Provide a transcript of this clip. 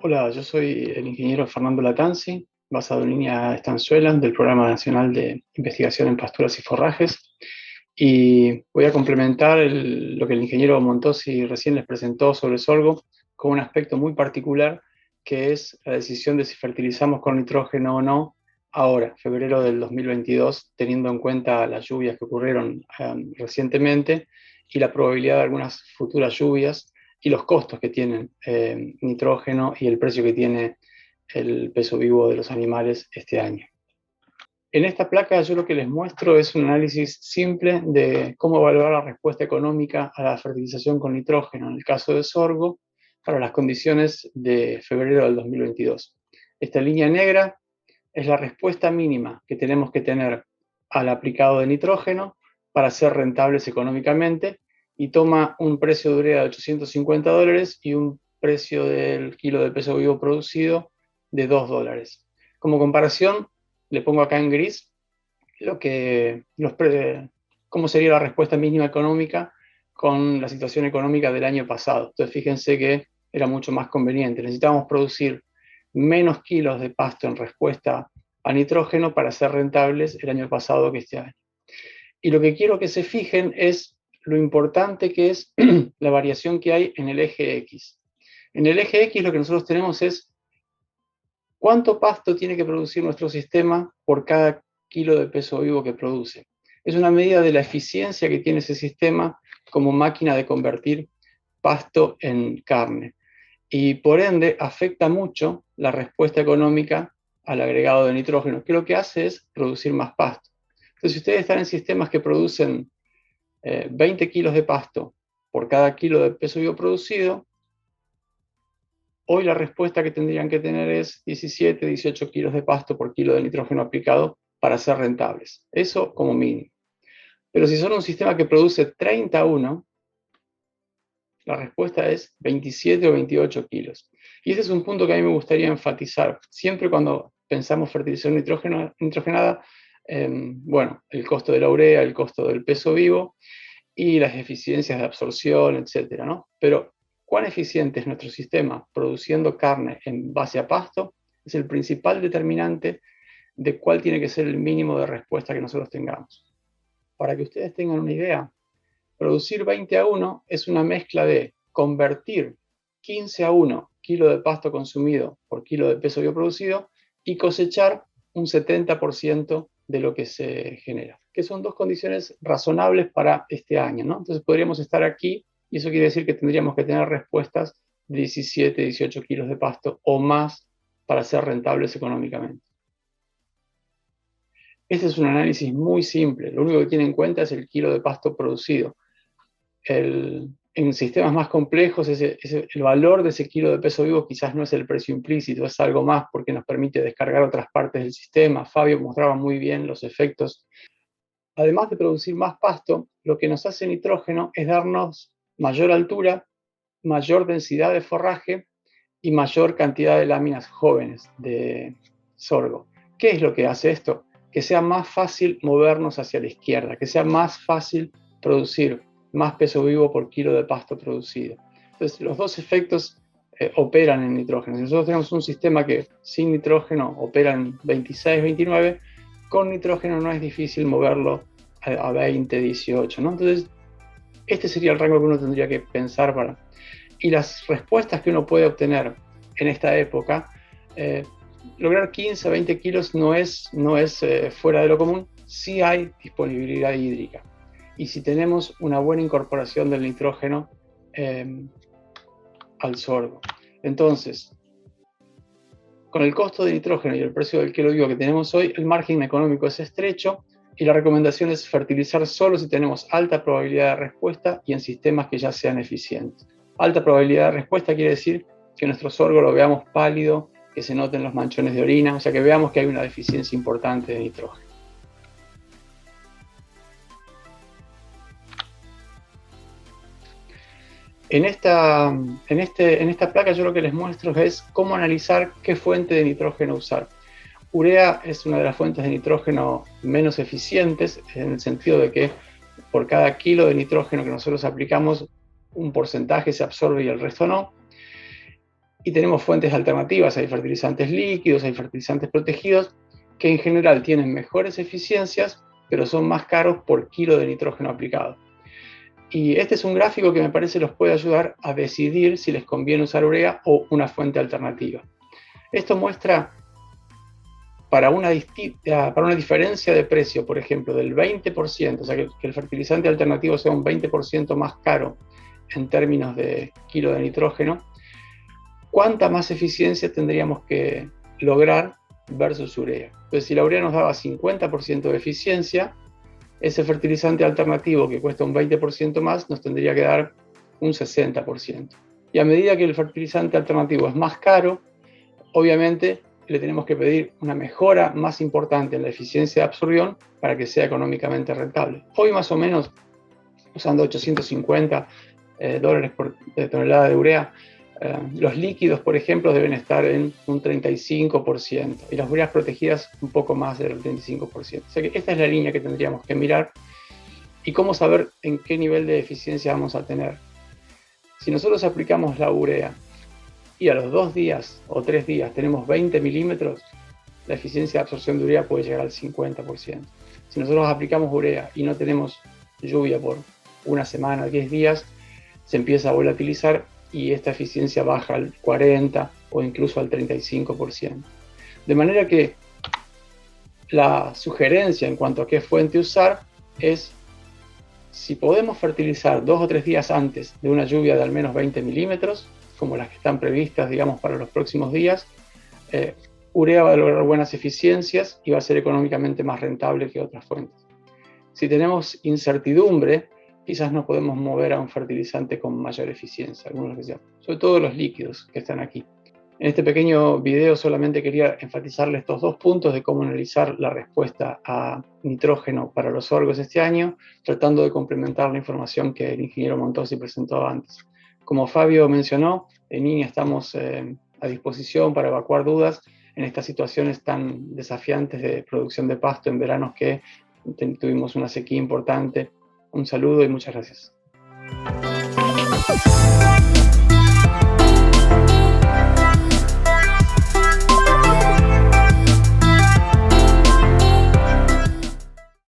Hola, yo soy el ingeniero Fernando Latanzi, basado en línea Estanzuela, del Programa Nacional de Investigación en Pasturas y Forrajes. Y voy a complementar lo que el ingeniero Montosi recién les presentó sobre sorgo con un aspecto muy particular, que es la decisión de si fertilizamos con nitrógeno o no ahora, febrero del 2022, teniendo en cuenta las lluvias que ocurrieron recientemente y la probabilidad de algunas futuras lluvias y los costos que tienen nitrógeno y el precio que tiene el peso vivo de los animales este año. En esta placa yo lo que les muestro es un análisis simple de cómo evaluar la respuesta económica a la fertilización con nitrógeno en el caso de sorgo para las condiciones de febrero del 2022. Esta línea negra es la respuesta mínima que tenemos que tener al aplicado de nitrógeno para ser rentables económicamente y toma un precio de urea de $850 y un precio del kilo de peso vivo producido de $2. Como comparación, le pongo acá en gris cómo sería la respuesta mínima económica con la situación económica del año pasado. Entonces fíjense que era mucho más conveniente. Necesitábamos producir menos kilos de pasto en respuesta a nitrógeno para ser rentables el año pasado que este año. Y lo que quiero que se fijen es lo importante que es la variación que hay en el eje X. En el eje X lo que nosotros tenemos es cuánto pasto tiene que producir nuestro sistema por cada kilo de peso vivo que produce. Es una medida de la eficiencia que tiene ese sistema como máquina de convertir pasto en carne. Y por ende afecta mucho la respuesta económica al agregado de nitrógeno, que lo que hace es producir más pasto. Entonces, si ustedes están en sistemas que producen 20 kilos de pasto por cada kilo de peso vivo producido, hoy la respuesta que tendrían que tener es 17, 18 kilos de pasto por kilo de nitrógeno aplicado para ser rentables. Eso como mínimo. Pero si son un sistema que produce 31, la respuesta es 27 o 28 kilos. Y ese es un punto que a mí me gustaría enfatizar. Siempre cuando pensamos fertilización nitrogenada, bueno, el costo de la urea, el costo del peso vivo y las eficiencias de absorción, etcétera, ¿no? Pero cuán eficiente es nuestro sistema produciendo carne en base a pasto es el principal determinante de cuál tiene que ser el mínimo de respuesta que nosotros tengamos. Para que ustedes tengan una idea, producir 20-1 es una mezcla de convertir 15-1 kilo de pasto consumido por kilo de peso bioproducido y cosechar un 70% de lo que se genera, que son dos condiciones razonables para este año, ¿no? Entonces podríamos estar aquí y eso quiere decir que tendríamos que tener respuestas de 17, 18 kilos de pasto o más para ser rentables económicamente. Este es un análisis muy simple, lo único que tiene en cuenta es el kilo de pasto producido. En sistemas más complejos, el valor de ese kilo de peso vivo quizás no es el precio implícito, es algo más porque nos permite descargar otras partes del sistema. Fabio mostraba muy bien los efectos. Además de producir más pasto, lo que nos hace nitrógeno es darnos mayor altura, mayor densidad de forraje y mayor cantidad de láminas jóvenes de sorgo. ¿Qué es lo que hace esto? Que sea más fácil movernos hacia la izquierda, que sea más fácil producir más peso vivo por kilo de pasto producido. Entonces, los dos efectos operan en nitrógeno. Si nosotros tenemos un sistema que sin nitrógeno opera en 26, 29, con nitrógeno no es difícil moverlo a 20, 18, ¿no? Entonces, este sería el rango que uno tendría que pensar para... Y las respuestas que uno puede obtener en esta época, lograr 15 a 20 kilos no es fuera de lo común, sí hay disponibilidad hídrica. Y si tenemos una buena incorporación del nitrógeno al sorgo. Entonces, con el costo de nitrógeno y el precio del kilo vivo que tenemos hoy, el margen económico es estrecho y la recomendación es fertilizar solo si tenemos alta probabilidad de respuesta y en sistemas que ya sean eficientes. Alta probabilidad de respuesta quiere decir que nuestro sorgo lo veamos pálido, que se noten los manchones de orina, o sea que veamos que hay una deficiencia importante de nitrógeno. En esta placa yo lo que les muestro es cómo analizar qué fuente de nitrógeno usar. Urea es una de las fuentes de nitrógeno menos eficientes, en el sentido de que por cada kilo de nitrógeno que nosotros aplicamos, un porcentaje se absorbe y el resto no. Y tenemos fuentes alternativas, hay fertilizantes líquidos, hay fertilizantes protegidos, que en general tienen mejores eficiencias, pero son más caros por kilo de nitrógeno aplicado. Y este es un gráfico que me parece los puede ayudar a decidir si les conviene usar urea o una fuente alternativa. Esto muestra para una diferencia de precio, por ejemplo, del 20%, o sea, que el fertilizante alternativo sea un 20% más caro en términos de kilo de nitrógeno, ¿cuánta más eficiencia tendríamos que lograr versus urea? Entonces, si la urea nos daba 50% de eficiencia, ese fertilizante alternativo que cuesta un 20% más nos tendría que dar un 60%. Y a medida que el fertilizante alternativo es más caro, obviamente le tenemos que pedir una mejora más importante en la eficiencia de absorción para que sea económicamente rentable. Hoy más o menos, usando 850 dólares por tonelada de urea, los líquidos, por ejemplo, deben estar en un 35% y las ureas protegidas un poco más del 35%. O sea que esta es la línea que tendríamos que mirar. ¿Y cómo saber en qué nivel de eficiencia vamos a tener? Si nosotros aplicamos la urea y a los 2 días o 3 días tenemos 20 milímetros, la eficiencia de absorción de urea puede llegar al 50%. Si nosotros aplicamos urea y no tenemos lluvia por una semana, 10 días, se empieza a volatilizar y esta eficiencia baja al 40% o incluso al 35%. De manera que la sugerencia en cuanto a qué fuente usar es, si podemos fertilizar 2 o 3 días antes de una lluvia de al menos 20 milímetros, como las que están previstas, digamos, para los próximos días, urea va a lograr buenas eficiencias y va a ser económicamente más rentable que otras fuentes. Si tenemos incertidumbre, quizás no podemos mover a un fertilizante con mayor eficiencia, algunos que sean, sobre todo los líquidos que están aquí. En este pequeño video solamente quería enfatizarles estos 2 puntos de cómo analizar la respuesta a nitrógeno para los sorgos este año, tratando de complementar la información que el ingeniero Montosi presentó antes. Como Fabio mencionó, en INIA estamos a disposición para evacuar dudas en estas situaciones tan desafiantes de producción de pasto en veranos que tuvimos una sequía importante. Un saludo y muchas gracias.